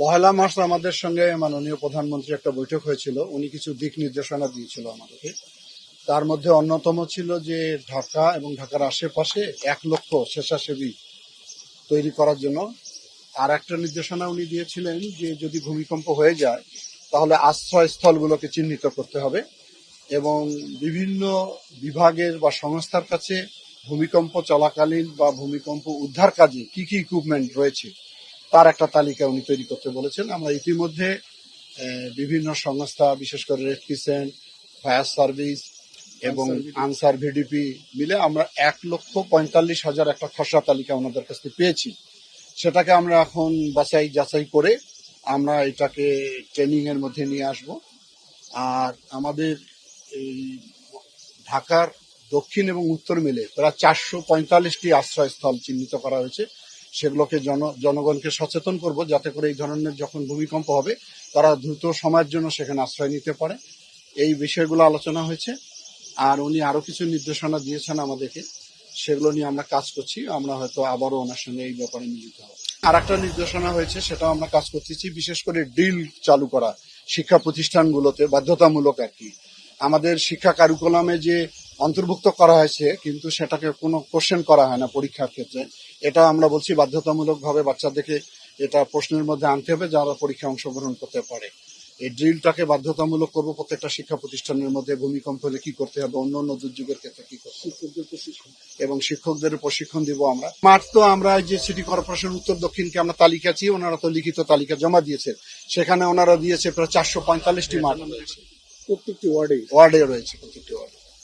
পহেলা March আমাদের সঙ্গে মাননীয় প্রধানমন্ত্রী একটা বৈঠক হয়েছিল। উনি কিছু দিক নির্দেশনা দিয়েছিল আমাদেরকে। তার মধ্যে অন্যতম ছিল যে ঢাকা এবং ঢাকার আশেপাশে 1,00,000 স্বেচ্ছাসেবী তৈরি করার জন্য। আর একটা নির্দেশনা উনি দিয়েছিলেন যে যদি ভূমিকম্প হয়ে যায় তাহলে আশ্রয়স্থলগুলোকে চিহ্নিত করতে হবে এবং বিভিন্ন বিভাগের বা সংস্থার কাছে ভূমিকম্প চলাকালীন বা ভূমিকম্প উদ্ধার কাজে কি কি ইকুইপমেন্ট রয়েছে তার একটা তালিকা উনি তৈরি করতে বলেছেন। আমরা ইতিমধ্যে বিভিন্ন সংস্থা, বিশেষ করে রেড ক্রিসেন্ট, ফায়ার সার্ভিস এবং আনসার ভিডিপি মিলে আমরা 1,45,000 একটা খসড়া তালিকা ওনাদের কাছ থেকে পেয়েছি। সেটাকে আমরা এখন যাচাই করে আমরা এটাকে ট্রেনিং এর মধ্যে নিয়ে আসব। আর আমাদের এই ঢাকার দক্ষিণ এবং উত্তর মিলে প্রায় 445টি আশ্রয়স্থল চিহ্নিত করা হয়েছে। সেগুলোকে জনগণকে সচেতন করব যাতে করে এই ধরনের যখন ভূমিকম্প হবে তারা দ্রুত সময়ের জন্য সেখানে আশ্রয় নিতে পারে। এই বিষয়গুলো আলোচনা হয়েছে। আর উনি আরো কিছু নির্দেশনা দিয়েছেন আমাদেরকে, সেগুলো নিয়ে আমরা কাজ করছি। আমরা হয়তো আবারও ওনার সঙ্গে এই ব্যাপারে মিলিত হব। আর একটা নির্দেশনা হয়েছে, সেটাও আমরা কাজ করতেছি, বিশেষ করে ড্রিল চালু করা শিক্ষা প্রতিষ্ঠানগুলোতে বাধ্যতামূলক আর কি। আমাদের শিক্ষা কারিকুলামে যে অন্তর্ভুক্ত করা হয়েছে কিন্তু সেটাকে কোনো কোশ্চেন করা হয় না পরীক্ষার ক্ষেত্রে। এটা আমরা বলছি বাধ্যতামূলকভাবে বাচ্চাদেরকে এটা প্রশ্নের মধ্যে আনতে হবে যারা পরীক্ষায় অংশগ্রহণ করতে পারে। এই ড্রিলটাকে বাধ্যতামূলক করবো প্রত্যেকটা শিক্ষা প্রতিষ্ঠানের মধ্যে। ভূমিকম্প হলে কি করতে হবে, অন্য অন্য দুর্যোগের ক্ষেত্রে কি করতে হবে, এবং শিক্ষকদের প্রশিক্ষণ দিব আমরা। মাঠ তো আমরা যে সিটি কর্পোরেশন উত্তর দক্ষিণকে আমরা তালিকা চাই, ওনারা তো লিখিত তালিকা জমা দিয়েছে। সেখানে ওনারা দিয়েছে প্রায় 445টি মাঠ রয়েছে, প্রত্যেকটি ওয়ার্ডে রয়েছে প্রত্যেকটি